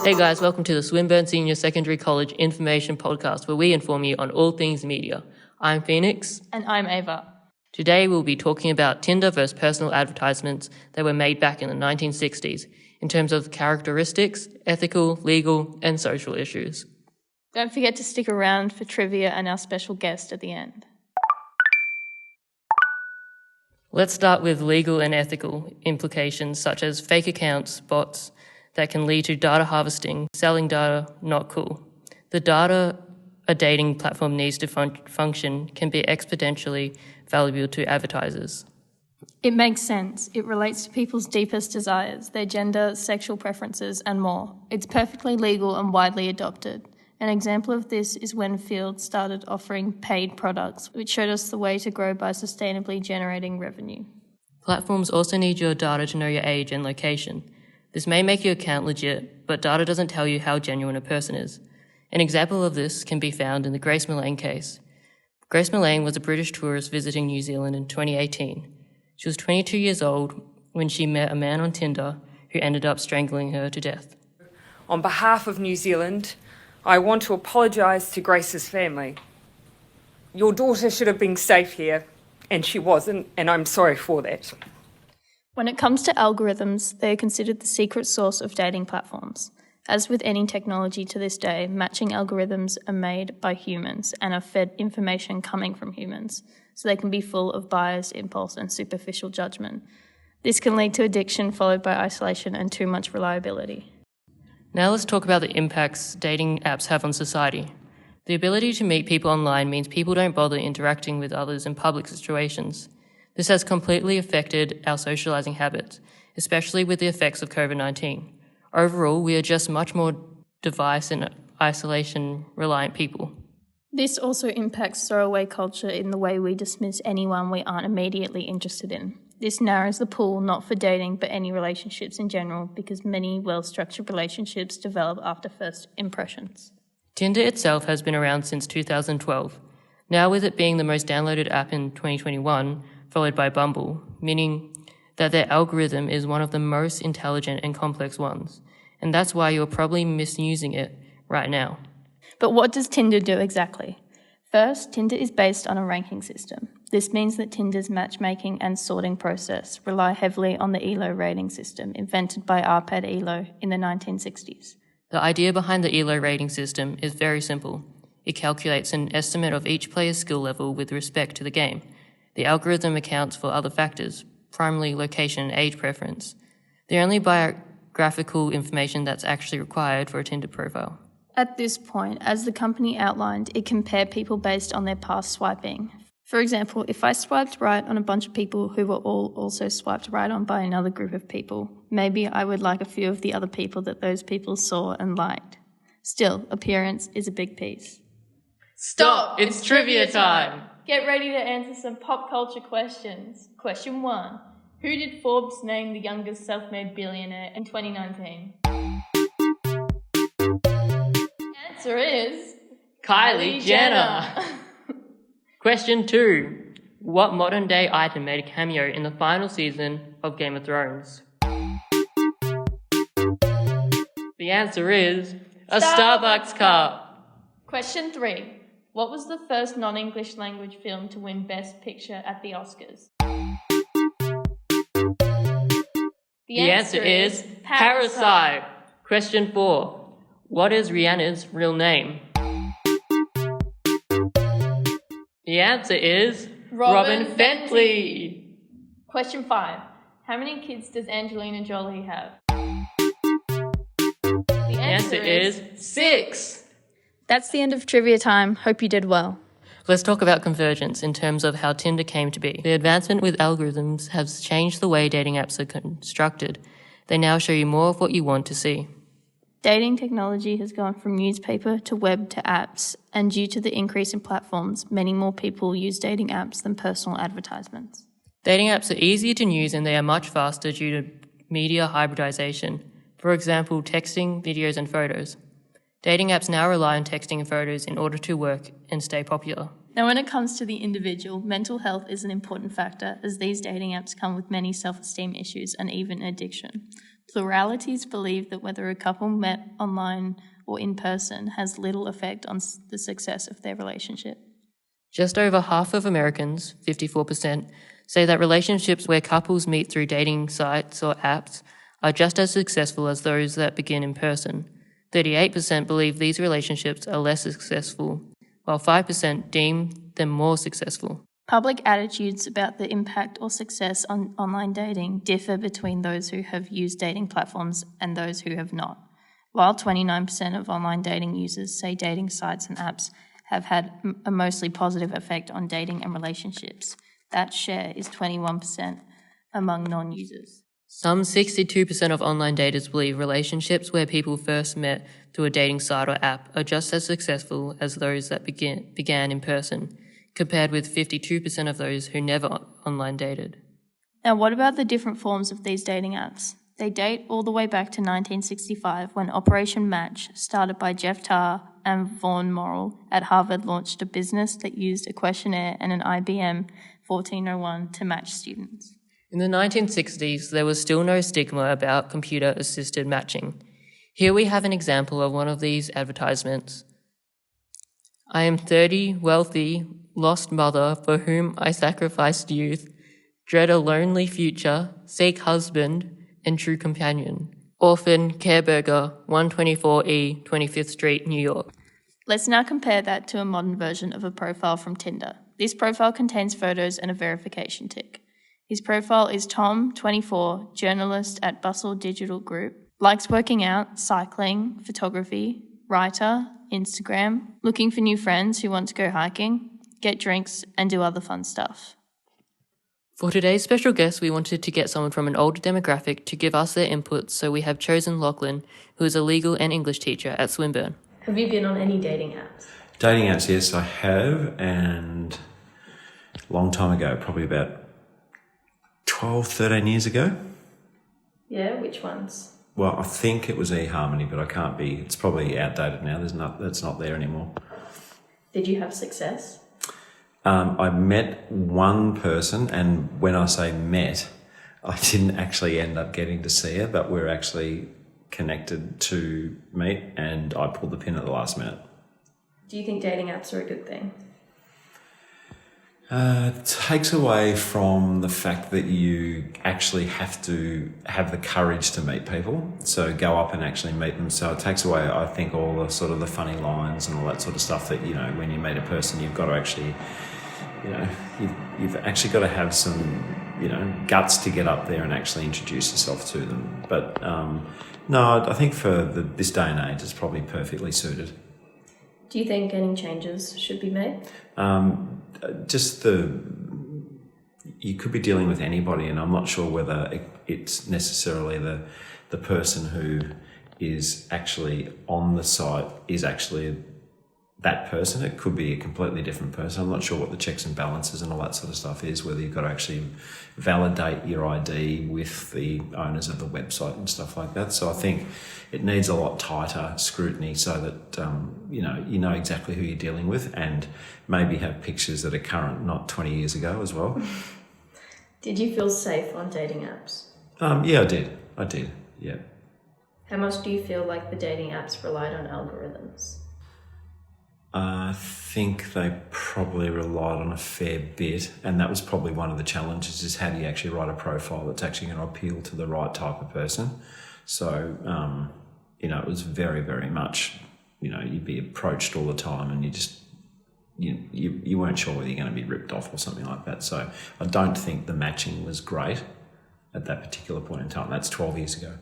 Hey guys, welcome to the Swinburne Senior Secondary College Information Podcast, where we inform you on all things media. I'm Phoenix. And I'm Ava. Today we'll be talking about Tinder versus personal advertisements that were made back in the 1960s in terms of characteristics, ethical, legal, and social issues. Don't forget to stick around for trivia and our special guest at the end. Let's start with legal and ethical implications such as fake accounts, bots, that can lead to data harvesting, selling data, not cool. The data a dating platform needs to function can be exponentially valuable to advertisers. It makes sense. It relates to people's deepest desires, their gender, sexual preferences, and more. It's perfectly legal and widely adopted. An example of this is when Field started offering paid products, which showed us the way to grow by sustainably generating revenue. Platforms also need your data to know your age and location. This may make your account legit, but data doesn't tell you how genuine a person is. An example of this can be found in the Grace Millane case. Grace Millane was a British tourist visiting New Zealand in 2018. She was 22 years old when she met a man on Tinder who ended up strangling her to death. On behalf of New Zealand, I want to apologise to Grace's family. Your daughter should have been safe here, and she wasn't, and I'm sorry for that. When it comes to algorithms, they are considered the secret sauce of dating platforms. As with any technology to this day, matching algorithms are made by humans and are fed information coming from humans, so they can be full of bias, impulse, and superficial judgment. This can lead to addiction, followed by isolation and too much reliability. Now let's talk about the impacts dating apps have on society. The ability to meet people online means people don't bother interacting with others in public situations. This has completely affected our socialising habits, especially with the effects of COVID-19. Overall, we are just much more device and isolation-reliant people. This also impacts throwaway culture in the way we dismiss anyone we aren't immediately interested in. This narrows the pool not for dating but any relationships in general, because many well-structured relationships develop after first impressions. Tinder itself has been around since 2012. Now, with it being the most downloaded app in 2021, followed by Bumble, meaning that their algorithm is one of the most intelligent and complex ones, and that's why you're probably misusing it right now. But what does Tinder do exactly? First, Tinder is based on a ranking system. This means that Tinder's matchmaking and sorting process rely heavily on the ELO rating system invented by Arpad ELO in the 1960s. The idea behind the ELO rating system is very simple. It calculates an estimate of each player's skill level with respect to the game. The algorithm accounts for other factors, primarily location and age preference. The only biographical information that's actually required for a Tinder profile. At this point, as the company outlined, it compared people based on their past swiping. For example, if I swiped right on a bunch of people who were all also swiped right on by another group of people, maybe I would like a few of the other people that those people saw and liked. Still, appearance is a big piece. Stop! It's trivia time! Get ready to answer some pop culture questions. Question 1. Who did Forbes name the youngest self-made billionaire in 2019? The answer is... Kylie Jenner! Question 2. What modern-day item made a cameo in the final season of Game of Thrones? The answer is... a Starbucks cup! Question 3. What was the first non-English language film to win Best Picture at the Oscars? The answer is Parasite. Question 4. What is Rihanna's real name? The answer is Robin Fentley. Question 5. How many kids does Angelina Jolie have? The answer is 6. That's the end of trivia time. Hope you did well. Let's talk about convergence in terms of how Tinder came to be. The advancement with algorithms has changed the way dating apps are constructed. They now show you more of what you want to see. Dating technology has gone from newspaper to web to apps, and due to the increase in platforms, many more people use dating apps than personal advertisements. Dating apps are easier to use and they are much faster due to media hybridization. For example, texting, videos, and photos. Dating apps now rely on texting and photos in order to work and stay popular. Now, when it comes to the individual, mental health is an important factor, as these dating apps come with many self-esteem issues and even addiction. Pluralities believe that whether a couple met online or in person has little effect on the success of their relationship. Just over half of Americans, 54%, say that relationships where couples meet through dating sites or apps are just as successful as those that begin in person. 38% believe these relationships are less successful, while 5% deem them more successful. Public attitudes about the impact or success on online dating differ between those who have used dating platforms and those who have not. While 29% of online dating users say dating sites and apps have had a mostly positive effect on dating and relationships, that share is 21% among non-users. Some 62% of online daters believe relationships where people first met through a dating site or app are just as successful as those that began in person, compared with 52% of those who never online dated. Now, what about the different forms of these dating apps? They date all the way back to 1965 when Operation Match, started by Jeff Tarr and Vaughn Morrill at Harvard, launched a business that used a questionnaire and an IBM 1401 to match students. In the 1960s, there was still no stigma about computer-assisted matching. Here we have an example of one of these advertisements. I am 30, wealthy, lost mother for whom I sacrificed youth, dread a lonely future, seek husband and true companion. Orphan, Careburger, 124E, 25th Street, New York. Let's now compare that to a modern version of a profile from Tinder. This profile contains photos and a verification tick. His profile is Tom, 24, journalist at Bustle Digital Group, likes working out, cycling, photography, writer, Instagram, looking for new friends who want to go hiking, get drinks, and do other fun stuff. For today's special guest, we wanted to get someone from an older demographic to give us their input, so we have chosen Lachlan, who is a legal and English teacher at Swinburne. Have you been on any dating apps? Dating apps, yes, I have, and a long time ago, probably about 12, 13 years ago. Yeah, which ones? Well, I think it was eHarmony, but I can't be. It's probably outdated now. That's not there anymore. Did you have success? I met one person, and when I say met, I didn't actually end up getting to see her, but we're actually connected to meet, and I pulled the pin at the last minute. Do you think dating apps are a good thing? It takes away from the fact that you actually have to have the courage to meet people. So go up and actually meet them. So it takes away, I think, all the sort of the funny lines and all that sort of stuff that, you know, when you meet a person, you've got to actually, you know, you've actually got to have some, you know, guts to get up there and actually introduce yourself to them. But no, I think for this day and age, it's probably perfectly suited. Do you think any changes should be made? You could be dealing with anybody, and I'm not sure whether it's necessarily the person who is actually on the site is actually that person. It could be a completely different person. I'm not sure what the checks and balances and all that sort of stuff is, whether you've got to actually validate your ID with the owners of the website and stuff like that. So I think it needs a lot tighter scrutiny so that, you know exactly who you're dealing with, and maybe have pictures that are current, not 20 years ago as well. Did you feel safe on dating apps? Yeah, I did, yeah. How much do you feel like the dating apps relied on algorithms? I think they probably relied on a fair bit, and that was probably one of the challenges, is how do you actually write a profile that's actually going to appeal to the right type of person. So, it was very, very much, you'd be approached all the time, and you weren't sure whether you're going to be ripped off or something like that. So I don't think the matching was great at that particular point in time. That's 12 years ago.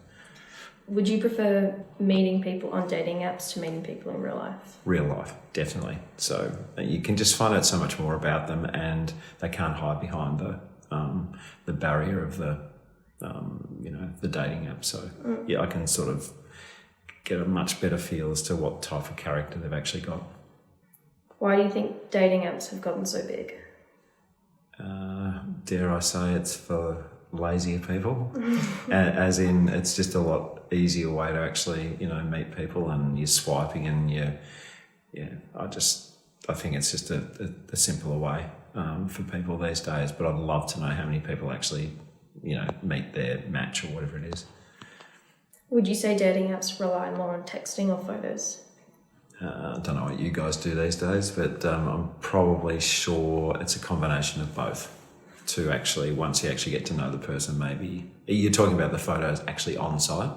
Would you prefer meeting people on dating apps to meeting people in real life? Real life, definitely. So you can just find out so much more about them, and they can't hide behind the barrier of the dating app. So yeah, I can sort of get a much better feel as to what type of character they've actually got. Why do you think dating apps have gotten so big? Dare I say it's for lazier people, as in it's just a lot easier way to actually meet people, and you're swiping and I think it's just a simpler way for people these days. But I'd love to know how many people actually meet their match or whatever it is. Would you say dating apps rely more on texting or photos? I don't know what you guys do these days, but I'm probably sure it's a combination of both. To actually, once you actually get to know the person, maybe you're talking about the photos actually on site.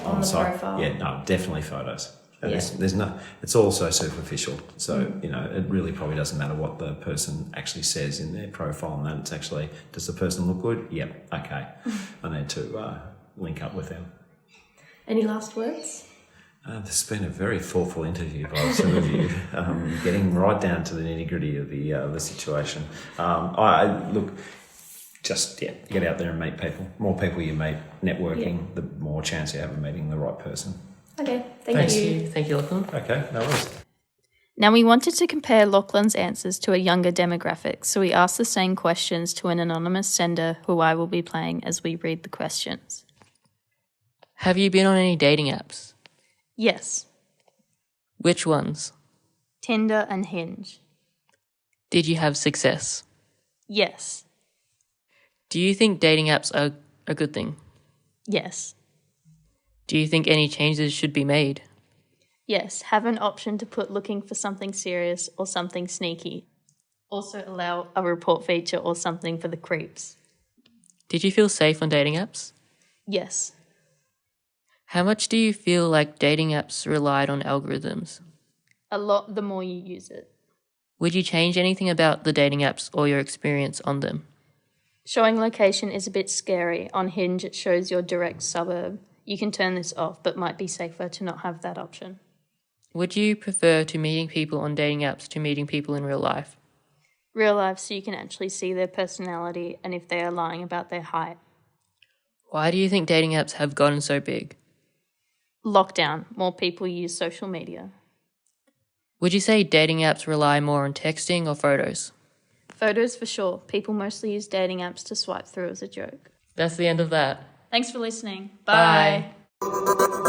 On the profile. Yeah, no, definitely photos. Yeah. There's no. It's all so superficial. So it really probably doesn't matter what the person actually says in their profile, and that it's actually, does the person look good? Yep. Okay. I need to link up with them. Any last words? This has been a very thoughtful interview by the two of you, getting right down to the nitty-gritty of the situation. Get out there and meet people. More people you meet, networking, the more chance you have of meeting the right person. Okay, thank you. Thank you, Lachlan. Okay, no worries. Now, we wanted to compare Lachlan's answers to a younger demographic, so we asked the same questions to an anonymous sender who I will be playing as we read the questions. Have you been on any dating apps? Yes. Which ones? Tinder and Hinge. Did you have success? Yes. Do you think dating apps are a good thing? Yes. Do you think any changes should be made? Yes, have an option to put looking for something serious or something sneaky. Also allow a report feature or something for the creeps. Did you feel safe on dating apps? Yes. How much do you feel like dating apps relied on algorithms? A lot the more you use it. Would you change anything about the dating apps or your experience on them? Showing location is a bit scary. On Hinge, it shows your direct suburb. You can turn this off, but might be safer to not have that option. Would you prefer to meeting people on dating apps to meeting people in real life? Real life, so you can actually see their personality and if they are lying about their height. Why do you think dating apps have gotten so big? Lockdown. More people use social media. Would you say dating apps rely more on texting or photos? Photos for sure. People mostly use dating apps to swipe through as a joke. That's the end of that. Thanks for listening. Bye. Bye.